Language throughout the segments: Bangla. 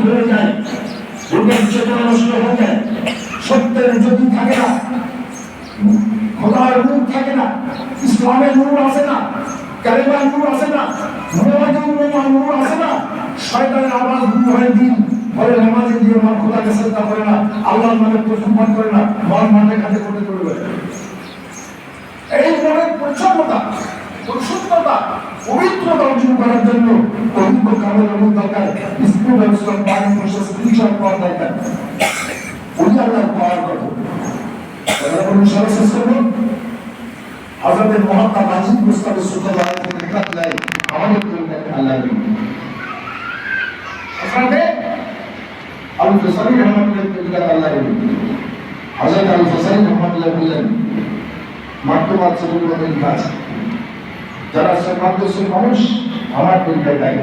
হয়ে যায়, লোকের চেতনা নষ্ট হয়ে যায়, সত্যের জ্যোতি থাকে না, খোদার নূর থাকে না, ইসলামের নূর আসে না, কালেমার নূর আসে না, নূর আসে না, শয়তানের আওয়াজ দূর হয়ে দিন বলে নামাজে দিয়ে আমার খোদাকে শ্রদ্ধা করে না, আল্লাহর নামে প্রশংসা করে না, মন মাঠে ঘাটে করতে চলবে। এই মনের পরিচ্ছন্নতা, পরিশুদ্ধতা, পবিত্রতা অর্জন করার জন্য অভিজ্ঞ কামের দরকার, স্কুল ব্যবস্থা বাড়ি বসে স্ত্রীসব করা দরকার। উনি আল্লাহ পাওয়ার কথা শেষ করবো। হযরত মহাত্মা গাজী মুস্তাফা সুলতান আমাদের আল্লাহ আবু ফসলি রহমাতুল্লাহ আল্লাহ হযরত আবু ফসলি রহমাতুল্লাহ বললেন মাকতুবাত সবুলের কাজ যারা সমাজের মানুষ আমার পরিচয় দেয়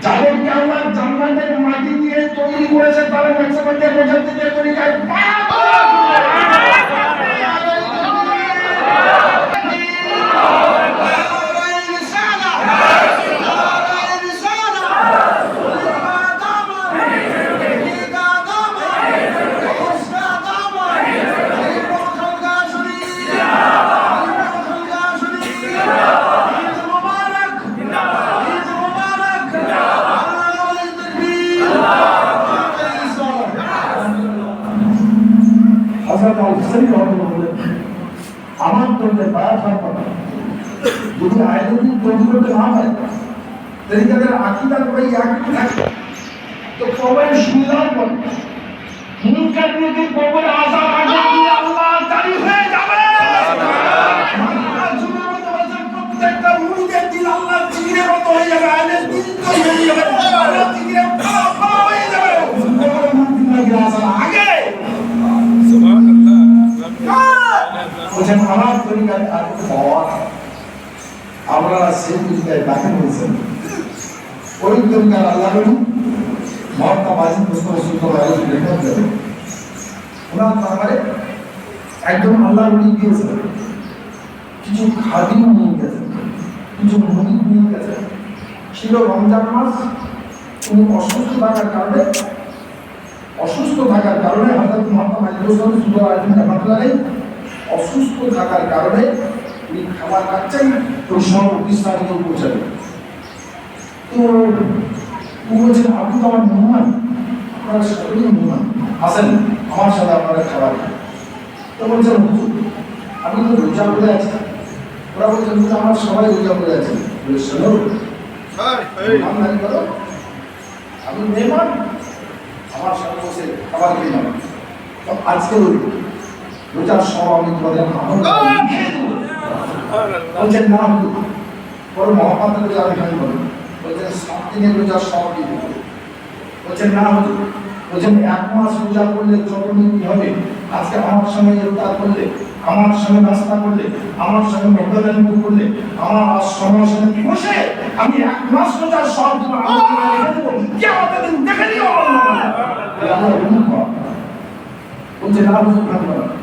যাদেরকে আল্লাহ জান্নাতের মাটি দিয়ে তৈরি করেছে তারা ম্যাক্সিমামদের মুজাদ্দিদের তরিকায় আমার তৈরি বায়াত যদি আইনজীবী তৈরি করতে না হয় তরিকাদের আকিদার করে একই থাকে তো কবরের সুবিধার পর মুনকারীদের কবরে আসার আগে দিয়ে আল্লাহ জারি হয়ে যাবে। প্রত্যেকটা মুরিদের দিল আল্লাহ জিকিরের মতো হয়ে যাবে, আইনের দিল তৈরি হয়ে যাবে, আল্লাহ জিকিরের ফলাফল হয়ে যাবে কবরে মুনকারীদের আসার আগে। বলছেন আমার তরিকায় আর পাওয়া আমরা সেই তরিকায় তাকে বলছেন ওই তরিকার আল্লাহ মহাত্মা গাজী মুস্তাফা সুলতান ওনার তারপরে একজন আল্লাহ উনি দিয়েছেন, কিছু খাদিম নিয়ে গেছেন, কিছু মুরিদ নিয়ে গেছেন। ছিল রমজান মাস, উনি অসুস্থ থাকার কারণে হযরত মহাত্মা গাজী মুস্তাফা সুলতান অসুস্থ থাকার কারণে উনি খাবার খাচ্ছেন, ওই সময় প্রতিষ্ঠানে পৌঁছাবে। তো বলছেন আপনি তো আমার মেহমান, আপনারা সকলেই মেহমান, আসেন আমার সাথে আপনারা খাবার খান। তো বলছেন আমি তো রোজা করে আছি। ওরা বলছেন আমরা সবাই রোজা করে আছি। বলে শোনো আমি মেহমান, আমার সাথে বসে খাবার খেয়ে যাবো। তো আজকে রোজার সব আমি তোমাদের বলছেন না বড় মহাপাত্র রোজা আমি খাই বলো। বলছেন 7 দিনের রোজা সব দিয়ে দেবো। বলছেন না বলছেন 1 মাস রোজা করলে যত নীতি হবে, আজকে আমার সঙ্গে ইফতার করলে, আমার সঙ্গে নাস্তা করলে, আমার সঙ্গে মেহমানি করলে, আমার সময়ের সঙ্গে বসে আমি 1 মাস রোজা সব দিব, লিখে দেবো। কিয়ামতের দিন দেখে নিও আল্লাহ। বলছে না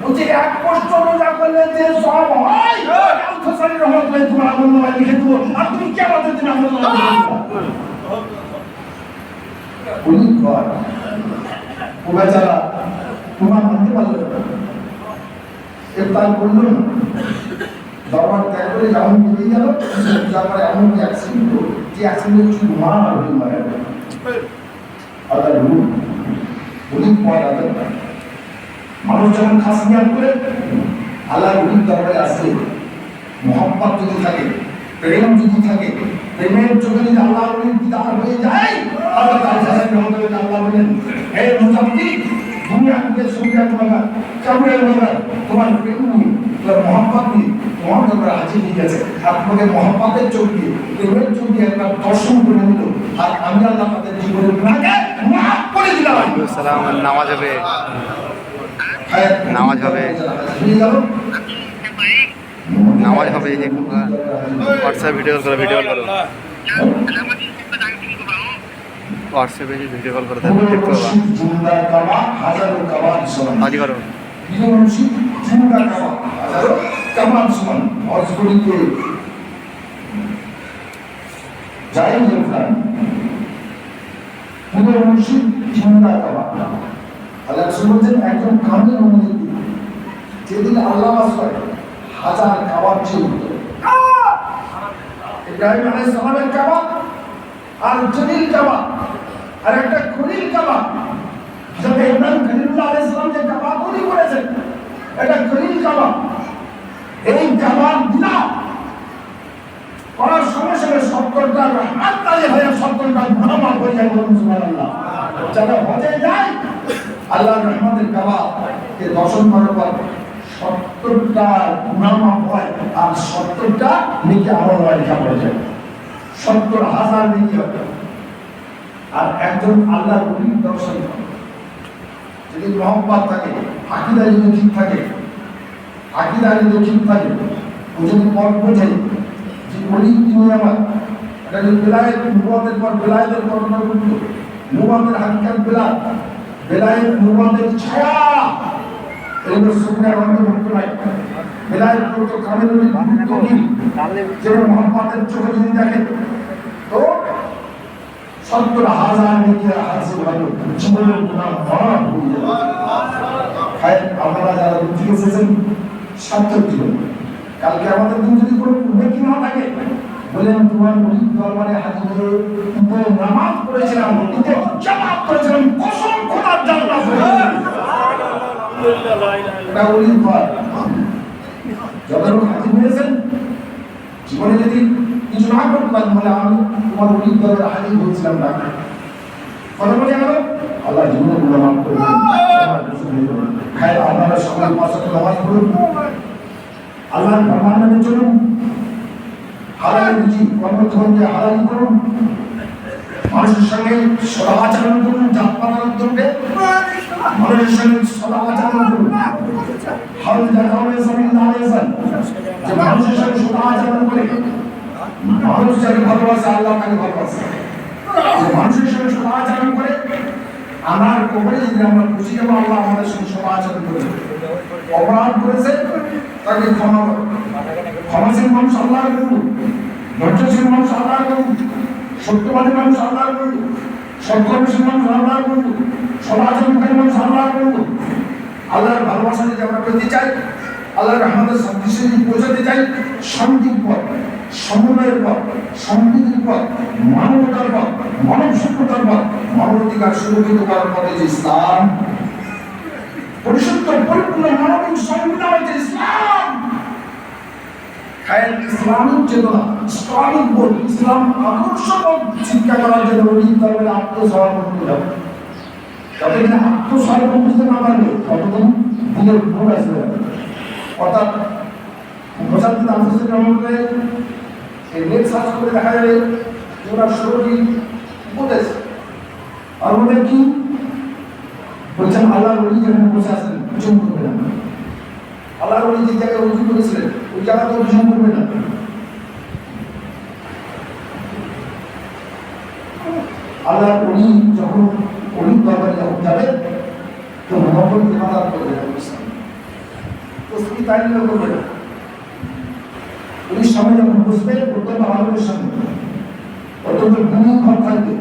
বলছে 1 কষ্ট রোজা করলে যে সব হয় আবু ফসলি রহমাতুল্লাহ তোমার আমলনামায় লিখে দেবো, আর তুমি কিয়ামতের দিন আমলনামায় লিখে দেবো। বলি ঘর ও বেচারা তোমার মানতে পারলো না, ইফতার করলো না, দরবার ত্যাগ করে যেমন বেরিয়ে গেল, তারপরে এমন অ্যাক্সিডেন্ট হলো যে অ্যাক্সিডেন্ট কি মারা হয়ে মারা গেল। আল্লাহ বলি পর আল্লাহ মানুষ যখন খাস নিয়াত করে আল্লাহ রুহির দরবারে আসে, মোহাম্মত যদি থাকে, প্রেম যদি থাকে, প্রেমের চোখে যদি আল্লাহ রুহির দিদার হয়ে যায়, আল্লাহ আল্লাহ বলেন হে মুজাদ্দিদ দুনিয়া থেকে সুবিধা তোমার প্রেম নিয়ে, তোমার মোহাম্মত নিয়ে তোমার দরবারে হাজির হয়ে গেছে, আর তোমাকে মোহাম্মতের চোখ দিয়ে, প্রেমের চোখ দিয়ে একবার দর্শন করে নিল, আর আমি আল্লাহ তাদের জীবনের গুনাহকে মাফ করে দিলাম। নামাজ হবে, নামাজ হবে, নামাজ হবে। এই যে হোয়াটসঅ্যাপ ভিডিও কল করো, ভিডিও কল করো, হোয়াটসঅ্যাপে যে ভিডিও কল করো তারপর দেখতে পাবা। হাজি করো পীরের মুর্শিদ জিন্দা কাবা। আল্লাহ রাসূল বলেন একজন কামিল মুমিন যেদিন আল্লাহ বাস করে হাজার কাবার চেয়ে উত্তম। ইব্রাহিম আলাইহিস সালামের কাবা আর জলিল কাবা আর একটা খলিল কাবা। যাতে ইব্রাহিম খলিলুল্লাহ আলাইহিস সালাম যে কাবা তৈরি করেছেন এটা খলিল কাবা। এই কাবার দিনা করার সঙ্গে সঙ্গে 70টা রহমত নাযিল হয়ে 70টা গুনাহ মাফ হয়ে যায়। বলুন সুবহানাল্লাহ। যারা হজে যায় আল্লাহর রহমতের কাবাকে দর্শন করার পর 70টা গুনাহ মাফ হয় আর 70টা নেকি আমল হয় লেখা পড়ে যায়। 70,000 নেকি হবে। আর একজন আল্লাহর ওলির দর্শন করে যদি মহব্বত থাকে, আকীদা যদি ঠিক থাকে, আকীদা যদি ঠিক থাকে, ও যদি পথ বোঝে যে ওলি তিনি আমার এটা যদি বেলায়েত নবুয়তের পর বেলায়েতের বর্ণনা করত, নবুয়তের হাকিকাত বেলায়েত নবুয়তের ছায়া এগুলো সুন্নাহর অন্তর্ভুক্ত নাই। বেলায়েত তো কামেলুল মুত্তাকিন যেমন মহব্বতের চোখে যদি দেখেন তো 70,000 নেকি হাসিল হবে, জীবনের গুনাহ মাফ হয়ে যাবে। খায় আপনারা যারা বুঝে এসেছেন সার্থক জীবন। কালকে আমাদের দিন যদি কোনো নেকি না থাকে বলেন তোমার মুরিদ দরবারে হাজির হয়ে ঈদে নামাজ পড়েছিলাম, ঈদে জামাত করেছিলাম, কসম খোদার জান্নাত হয়ে যাবে। এটা ওলির ফল। যখন হাজির হয়েছেন জীবনে যদি কিছু না করতে পারেন বলে আমি তোমার ওলির দরবারে হাজির হয়েছিলাম না কথা বলে গেল আল্লাহ জীবনে গুনাহ মাফ করে দেবেন। খায় আপনারা সকাল 5 ওয়াক্ত নামাজ পড়ুন, আল্লাহর ফরমান মেনে চলুন, হালাল রুজি কর্মধর্মকে হালাল করুন, মানুষের সঙ্গে সদাচরণ করুন, জাতপাতার উদ্যোগে মানুষের সঙ্গে সদাচরণ করুন। হাল দেখাবে সাল্লাল্লাহু আলাইহি ওয়াসাল্লাম যে মানুষের সঙ্গে সদাচরণ করে মানুষ যাকে ভালোবাসে আল্লাহ তাকে ভালোবাসে। যে মানুষের সঙ্গে সদাচরণ করে আমার কবরে যদি আমরা খুশি হব আল্লাহ আমাদের সঙ্গে সদাচরণ করে। অপরাধ করেছে তাকে ক্ষমা করুন। ক্ষমাশীল মানুষ আল্লাহর বন্ধু, ধৈর্যশীল মানুষ আল্লাহর বন্ধু, সত্যবাদী মানুষ আল্লাহর বন্ধু, সৎকর্মশীল মানুষ আল্লাহর বন্ধু, সদাচরণকারী মানুষ আল্লাহর বন্ধু। আল্লাহর ভালোবাসা যদি আমরা পেতে চাই, আল্লাহর রহমতের সদৃশ্য যদি পৌঁছাতে চাই, শান্তির পথ, সমন্বয়ের পথ, সম্প্রীতির পথ, মানবতার পথ, মানব সভ্যতার পথ, মানবাধিকার সুরক্ষিত করার পথে যে ইসলাম, পরিশুদ্ধ পরিপূর্ণ মানবিক সংবিধান হচ্ছে ইসলাম। ইসলামিক চেতনা, ইসলামিক বোধ, ইসলাম আদর্শবোধ শিক্ষা করার জন্য ওলির দরবারে আত্মসমর্পণ করতে হবে। যতদিন আত্মসমর্পণ করতে না পারবে ততদিন দিনের ভুল আসবে। অর্থাৎ মোজাদ্দিদ আনসারী রহমাতুল্লাহ এই নেট সার্চ করে দেখা যাবে ওনার 16টি উপদেশ। আর ওদের কি বলছেন আল্লাহর ওলি যেখানে বসে আছেন উচ্চারণ করবে না। আল্লাহর ওলি যে জায়গায় উজু করেছিলেন ওই জায়গাতে উচ্চারণ করবে না। আল্লাহর ওলি যখন ওলির দরবারে যখন যাবে তো নকল ইবাদত করবে না, তসবিহ তাহলিল করবে না। ওলির সামনে যখন বসবে অত্যন্ত আলোকের সামনে অত্যন্ত গুণী ভাব থাকবে,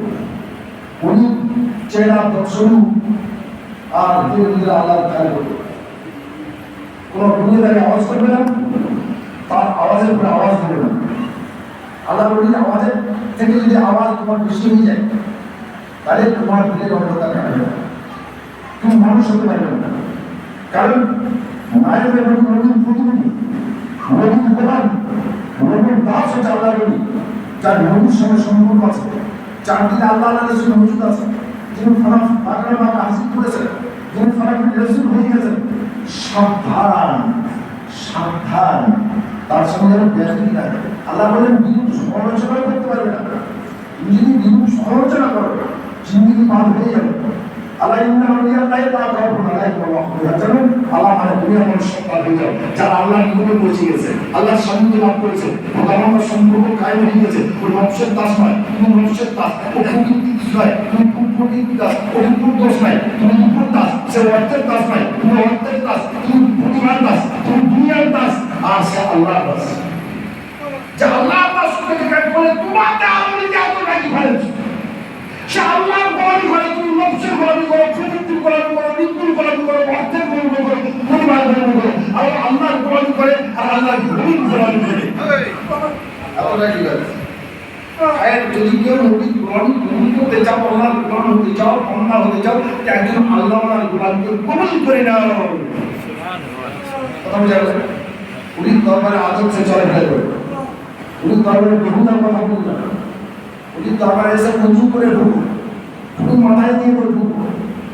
ওলির চেহারা দর্শন আর ধীরে ধীরে আল্লাহর খেয়াল করবে। কোনো দুনিয়াদারি আওয়াজ করবে না, তার আওয়াজের উপরে আওয়াজ দেবে না। আল্লাহ ওলির আওয়াজের থেকে যদি আওয়াজ তোমার বেশি হয়ে যায় তাহলে তোমার দিলের অন্ধকার কাটবে না, তুমি মানুষ হতে পারবে না। কারণ মায়ের এবং নবীর প্রতিনিধি, নবীর উপহার, নবীর দাস হচ্ছে আল্লাহ ওলি, যার নবীর সঙ্গে সম্পর্ক আছে, যার দিলে আল্লাহ আল্লাহর সঙ্গে মজুদ আছে, যিনি ফারাক বাগড়া বাগড়া হাসিল করেছেন, যিনি ফারাক রসুল হয়ে গেছেন। সাবধান সাবধান, তার সঙ্গে যেন ব্যাধি না। আল্লাহ বলেন বিরূপ সমালোচনা করতে পারবে না। তুমি যদি বিরূপ সমালোচনা করো জিন্দিগি বাদ হয়ে যাবে। আল্লাহ আল্লাহ মানে দুনিয়ার মানুষ সত্তা হয়ে যাবে যারা আল্লাহ নিকটে পৌঁছে গেছে, আল্লাহর সান্নিধ্য লাভ করেছে, আমার সম্পর্ক কায়েম হয়ে গেছে। ওই নফসের দাস নয়, তুমি নফসের দাস, ও কুকুর নয়, তুমি কুকুরের দাস, ও কুকুর দোষ নয়, তুমি কুকুর দাস, সে অর্থের দাস নয়, তুমি অর্থের দাস, তুমি প্রতিমার দাস, তুমি দুনিয়ার দাস, আর সে আল্লাহর দাস। যে আল্লাহর দাস বলে তোমাকে আমি এত নাকি ফেলেছি, সে আল্লাহর বলি গোলামি করো, মৃত্যুর গোলামি করো, অর্থের গোলামি করো, পরিবার গোলামি করো, আর আল্লাহর গোলামি করে আর আল্লাহর নবীর গোলামি করে। এতটাই ঠিক আছে। আর যদি কেউ নবীর গোলামি করতে চাও, আল্লাহর গোলাম হতে চাও, বান্দা হতে চাও, একজন আল্লাহর গোলামিকে কবুল করে নাও। কথা বোঝা গেছে? উনি দরবারে আদর্শে চলাফেরা করে, উনি দরবারে বহুদার কথা বলবেন, উনি দরবারে এসে মঞ্জুর করে ঢুকুন, উনি মাথায় দিয়ে ঢুকুন,